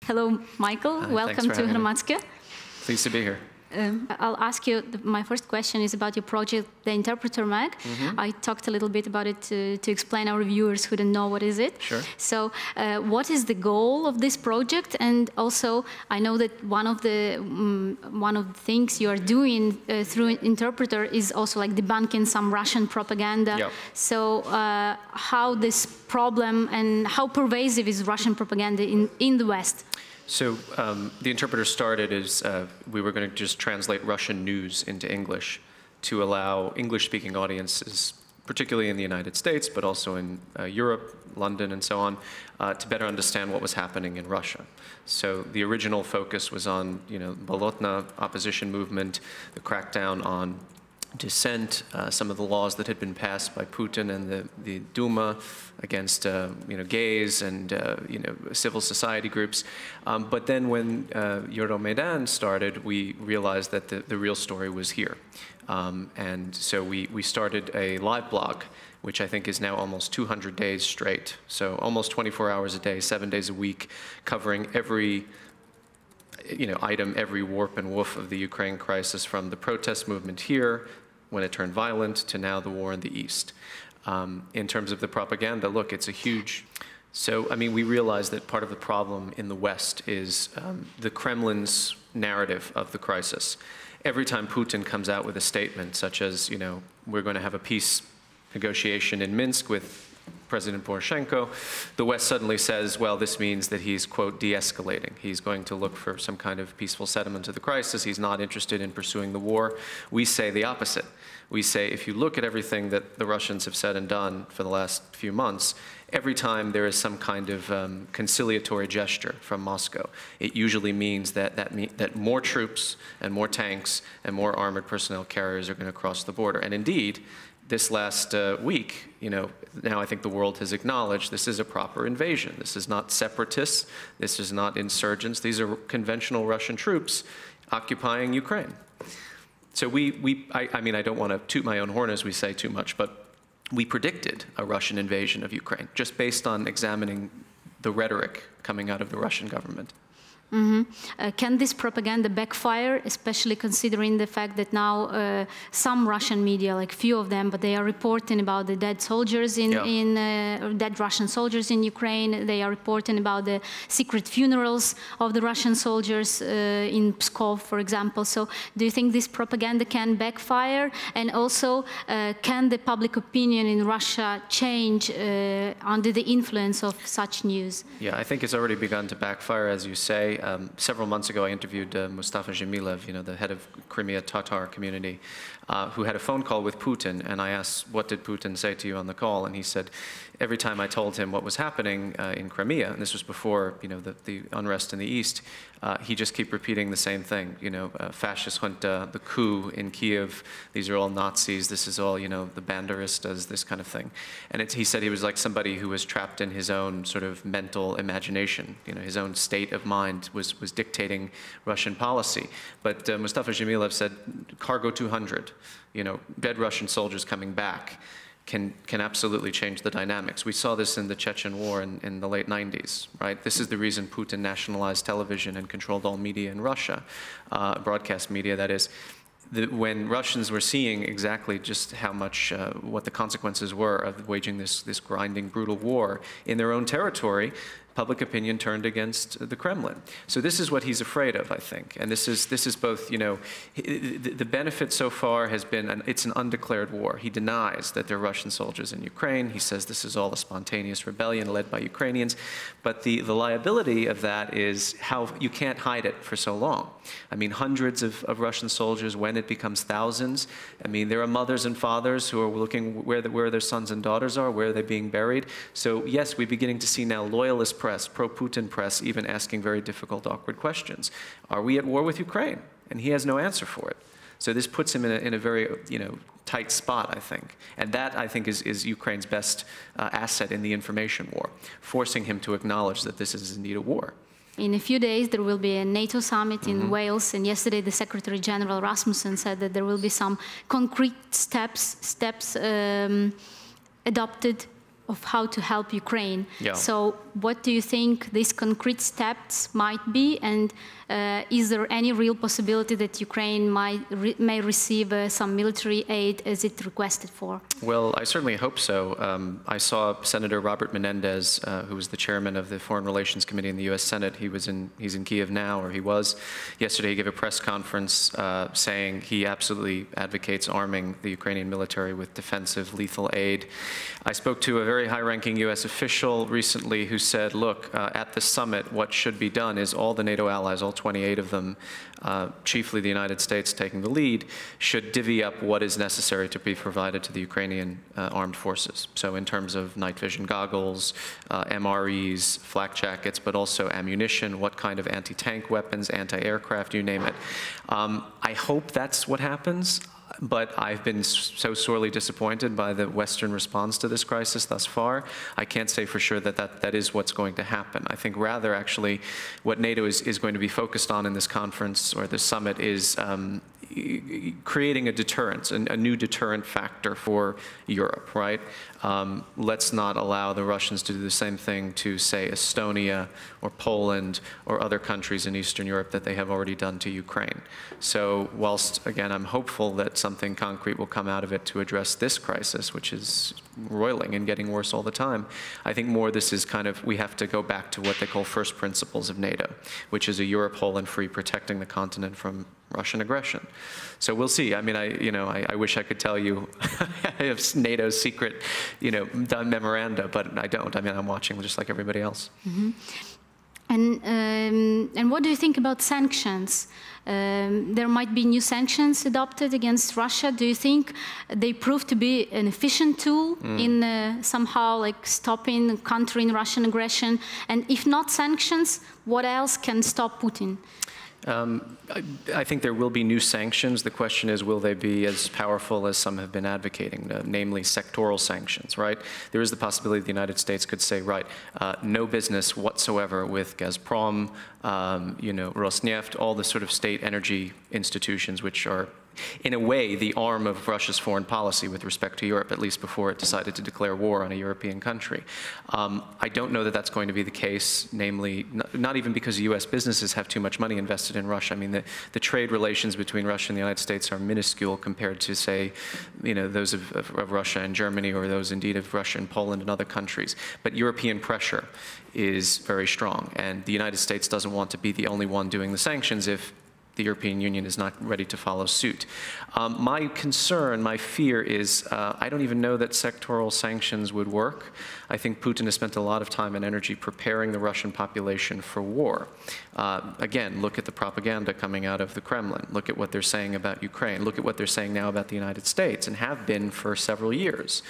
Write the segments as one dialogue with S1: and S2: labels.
S1: Hello, Michael. Welcome to Hromadske.
S2: Pleased to be here.
S1: I'll ask you, my first question is about your project, the Interpreter Mag. I talked a little bit about it to explain our viewers who don't know what is it.
S2: Sure.
S1: So what is the goal of this project? And also, I know that one of the things you are doing through Interpreter is also like debunking some Russian propaganda.
S2: Yep.
S1: So how this problem and how pervasive is Russian propaganda in the West?
S2: So the Interpreter started as we were going to just translate Russian news into English to allow English-speaking audiences, particularly in the United States, but also in Europe, London, and so on, to better understand what was happening in Russia. So the original focus was on, Bolotna opposition movement, the crackdown on dissent, some of the laws that had been passed by Putin and the Duma against gays and civil society groups. But then when Euromaidan started, we realized that the real story was here. And so we started a live blog, which I think is now almost 200 days straight. So almost 24 hours a day, 7 days a week, covering every item, every warp and woof of the Ukraine crisis, from the protest movement here, when it turned violent, to now the war in the East. In terms of the propaganda, look, it's a huge... So, I mean, we realize that part of the problem in the West is the Kremlin's narrative of the crisis. Every time Putin comes out with a statement such as, we're going to have a peace negotiation in Minsk with President Poroshenko, the West suddenly says, well, this means that he's, quote, de-escalating. He's going to look for some kind of peaceful settlement of the crisis. He's not interested in pursuing the war. We say the opposite. We say, if you look at everything that the Russians have said and done for the last few months, every time there is some kind of conciliatory gesture from Moscow, it usually means that more troops and more tanks and more armored personnel carriers are going to cross the border. And indeed, this last week, now I think the world has acknowledged this is a proper invasion. This is not separatists. This is not insurgents. These are conventional Russian troops occupying Ukraine. So I mean, I don't want to toot my own horn as we say too much, but we predicted a Russian invasion of Ukraine just based on examining the rhetoric coming out of the Russian government.
S1: Can this propaganda backfire, especially considering the fact that now some Russian media, like few of them, but they are reporting about the dead soldiers dead Russian soldiers in Ukraine. They are reporting about the secret funerals of the Russian soldiers in Pskov, for example. So do you think this propaganda can backfire? And also, can the public opinion in Russia change under the influence of such news?
S2: Yeah, I think it's already begun to backfire, as you say. Several months ago, I interviewed Mustafa Zhemilev, the head of Crimea Tatar community, who had a phone call with Putin, and I asked, what did Putin say to you on the call? And he said, every time I told him what was happening in Crimea, and this was before the unrest in the East, he just kept repeating the same thing, fascist junta, the coup in Kiev, these are all Nazis, this is all, the Banderistas, this kind of thing. And he said he was like somebody who was trapped in his own sort of mental imagination, his own state of mind was dictating Russian policy. But Mustafa Zhemilev said, Cargo 200, dead Russian soldiers coming back can absolutely change the dynamics. We saw this in the Chechen War in the late 90s, right? This is the reason Putin nationalized television and controlled all media in Russia, broadcast media, that is. When Russians were seeing exactly just how much, what the consequences were of waging this grinding, brutal war in their own territory, public opinion turned against the Kremlin. So this is what he's afraid of, I think. And this is both, the benefit so far has been, it's an undeclared war. He denies that there are Russian soldiers in Ukraine. He says this is all a spontaneous rebellion led by Ukrainians. But the liability of that is how you can't hide it for so long. I mean, hundreds of Russian soldiers, when it becomes thousands, I mean, there are mothers and fathers who are looking where their sons and daughters are, where they're being buried. So yes, we're beginning to see now loyalist press, pro-Putin press, even asking very difficult, awkward questions. Are we at war with Ukraine? And he has no answer for it. So this puts him in a very, tight spot, I think. And that, I think, is Ukraine's best asset in the information war, forcing him to acknowledge that this is indeed a war.
S1: In a few days, there will be a NATO summit in Wales, and yesterday the Secretary General Rasmussen said that there will be some concrete steps adopted of how to help Ukraine.
S2: Yeah.
S1: So what do you think these concrete steps might be, and is there any real possibility that Ukraine may receive some military aid as it requested for?
S2: Well, I certainly hope so. I saw Senator Robert Menendez, who was the chairman of the Foreign Relations Committee in the U.S. Senate. He's in Kiev now, or he was. Yesterday he gave a press conference saying he absolutely advocates arming the Ukrainian military with defensive lethal aid. I spoke to a very high-ranking U.S. official recently who said, look, at the summit, what should be done is all the NATO allies, all 28 of them, chiefly the United States taking the lead, should divvy up what is necessary to be provided to the Ukrainian armed forces. So in terms of night vision goggles, MREs, flak jackets, but also ammunition, what kind of anti-tank weapons, anti-aircraft, you name it. I hope that's what happens. But I've been so sorely disappointed by the Western response to this crisis thus far. I can't say for sure that is what's going to happen. I think rather, actually, what NATO is going to be focused on in this conference or this summit is creating a deterrence, a new deterrent factor for Europe, right? Let's not allow the Russians to do the same thing to, say, Estonia or Poland or other countries in Eastern Europe that they have already done to Ukraine. So whilst, again, I'm hopeful that something concrete will come out of it to address this crisis, which is roiling and getting worse all the time, I think more this is kind of, we have to go back to what they call first principles of NATO, which is a Europe whole and free, protecting the continent from Russian aggression. So we'll see. I mean, I wish I could tell you I have NATO's secret, done memoranda, but I don't. I mean, I'm watching just like everybody else.
S1: Mm-hmm. And what do you think about sanctions? There might be new sanctions adopted against Russia. Do you think they prove to be an efficient tool in somehow like stopping, countering Russian aggression? And if not sanctions, what else can stop Putin?
S2: I think there will be new sanctions. The question is, will they be as powerful as some have been advocating, namely sectoral sanctions, right? There is the possibility the United States could say, right, no business whatsoever with Gazprom, Rosneft, all the sort of state energy institutions which are, in a way, the arm of Russia's foreign policy with respect to Europe, at least before it decided to declare war on a European country. I don't know that that's going to be the case, namely, not even because U.S. businesses have too much money invested in Russia. I mean, the trade relations between Russia and the United States are minuscule compared to, say, those of Russia and Germany, or those indeed of Russia and Poland and other countries. But European pressure is very strong, and the United States doesn't want to be the only one doing the sanctions if the European Union is not ready to follow suit. My concern, my fear is, I don't even know that sectoral sanctions would work. I think Putin has spent a lot of time and energy preparing the Russian population for war. Again, look at the propaganda coming out of the Kremlin. Look at what they're saying about Ukraine. Look at what they're saying now about the United States, and have been for several years.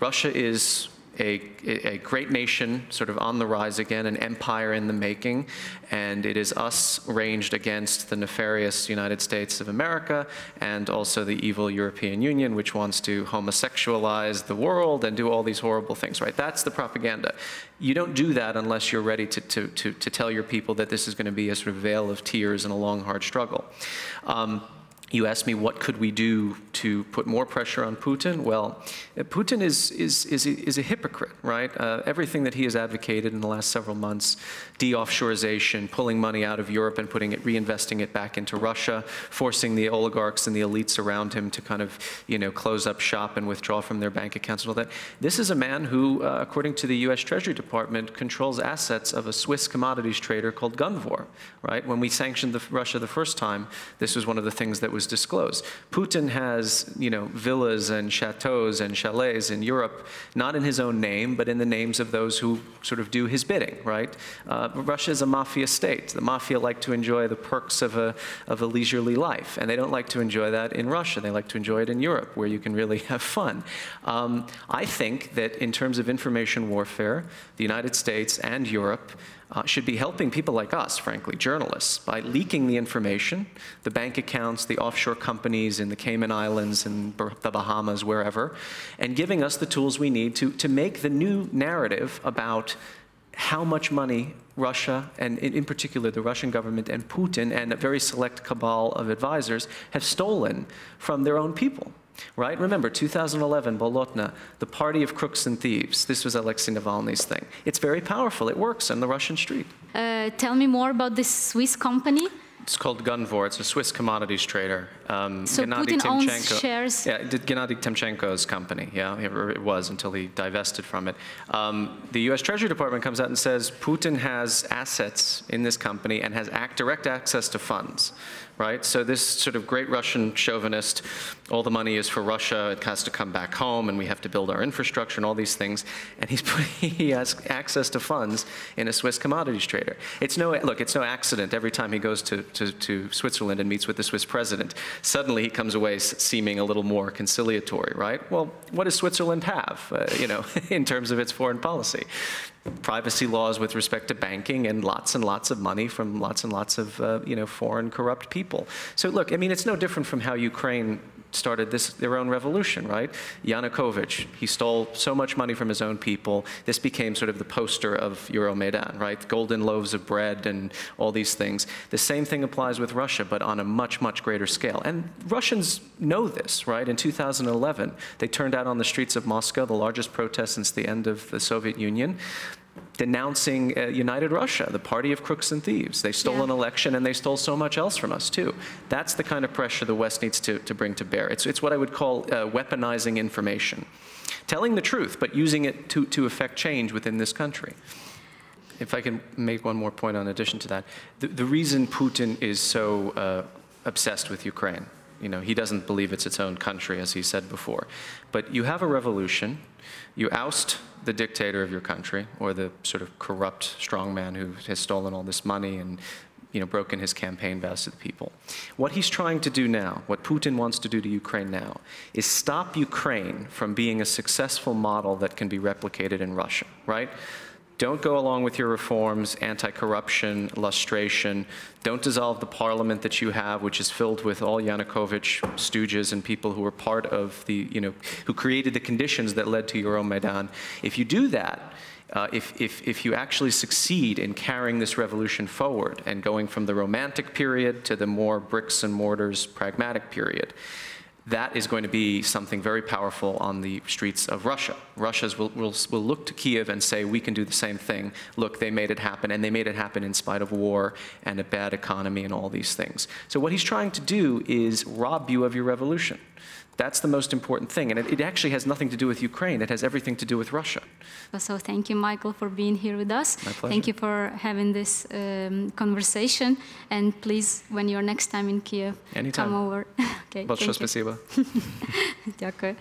S2: Russia is a great nation, sort of on the rise again, an empire in the making, and it is us ranged against the nefarious United States of America and also the evil European Union, which wants to homosexualize the world and do all these horrible things, right? That's the propaganda. You don't do that unless you're ready to tell your people that this is going to be a sort of veil of tears and a long, hard struggle. You asked me what could we do to put more pressure on Putin. Well, Putin is a hypocrite, right? Everything that he has advocated in the last several months, de-offshorization, pulling money out of Europe and reinvesting it back into Russia, forcing the oligarchs and the elites around him to kind of, close up shop and withdraw from their bank accounts and all that. This is a man who, according to the U.S. Treasury Department, controls assets of a Swiss commodities trader called Gunvor, right? When we sanctioned Russia the first time, this was one of the things that was disclosed. Putin has, villas and chateaus and chalets in Europe, not in his own name, but in the names of those who sort of do his bidding, right? Russia is a mafia state. The mafia like to enjoy the perks of a leisurely life, and they don't like to enjoy that in Russia. They like to enjoy it in Europe, where you can really have fun. I think that in terms of information warfare, the United States and Europe should be helping people like us, frankly, journalists, by leaking the information, the bank accounts, the offshore companies in the Cayman Islands and the Bahamas, wherever, and giving us the tools we need to make the new narrative about how much money Russia, and in particular the Russian government and Putin and a very select cabal of advisors, have stolen from their own people. right? Remember, 2011, Bolotna, the party of crooks and thieves. This was Alexei Navalny's thing. It's very powerful. It works on the Russian street.
S1: Tell me more about this Swiss company.
S2: It's called Gunvor. It's a Swiss commodities trader.
S1: So Putin owns shares?
S2: Yeah, Gennady Timchenko's company. Yeah, it was until he divested from it. The U.S. Treasury Department comes out and says Putin has assets in this company and has direct access to funds, right? So this sort of great Russian chauvinist, all the money is for Russia, it has to come back home, and we have to build our infrastructure and all these things. And he has access to funds in a Swiss commodities trader. It's no accident every time he goes to Switzerland and meets with the Swiss president. Suddenly he comes away seeming a little more conciliatory, right? Well, what does Switzerland have, in terms of its foreign policy? Privacy laws with respect to banking and lots of money from lots and lots of, foreign corrupt people. So look, I mean, it's no different from how Ukraine started their own revolution, right? Yanukovych, he stole so much money from his own people. This became sort of the poster of Euromaidan, right? Golden loaves of bread and all these things. The same thing applies with Russia, but on a much, much greater scale. And Russians know this, right? In 2011, they turned out on the streets of Moscow, the largest protest since the end of the Soviet Union, denouncing United Russia, the party of crooks and thieves. They stole an election, and they stole so much else from us, too. That's the kind of pressure the West needs to bring to bear. It's what I would call weaponizing information. Telling the truth, but using it to effect change within this country. If I can make one more point in addition to that, the reason Putin is so obsessed with Ukraine, he doesn't believe it's its own country, as he said before. But you have a revolution, you oust the dictator of your country, or the sort of corrupt strongman who has stolen all this money and broken his campaign vows to the people. What he's trying to do now, what Putin wants to do to Ukraine now, is stop Ukraine from being a successful model that can be replicated in Russia, right? Don't go along with your reforms, anti-corruption, lustration. Don't dissolve the parliament that you have, which is filled with all Yanukovych stooges and people who were part of who created the conditions that led to Euromaidan. If you do that, if you actually succeed in carrying this revolution forward and going from the romantic period to the more bricks and mortars pragmatic period, that is going to be something very powerful on the streets of Russia. Russians will look to Kiev and say, we can do the same thing. Look, they made it happen, and they made it happen in spite of war and a bad economy and all these things. So what he's trying to do is rob you of your revolution. That's the most important thing, and it actually has nothing to do with Ukraine. It has everything to do with Russia.
S1: So thank you, Michael, for being here with us.
S2: My pleasure.
S1: Thank you for having this conversation. And please, when you're next time in Kiev,
S2: Anytime.
S1: come over. Okay,
S2: Большое спасибо.
S1: Дякую.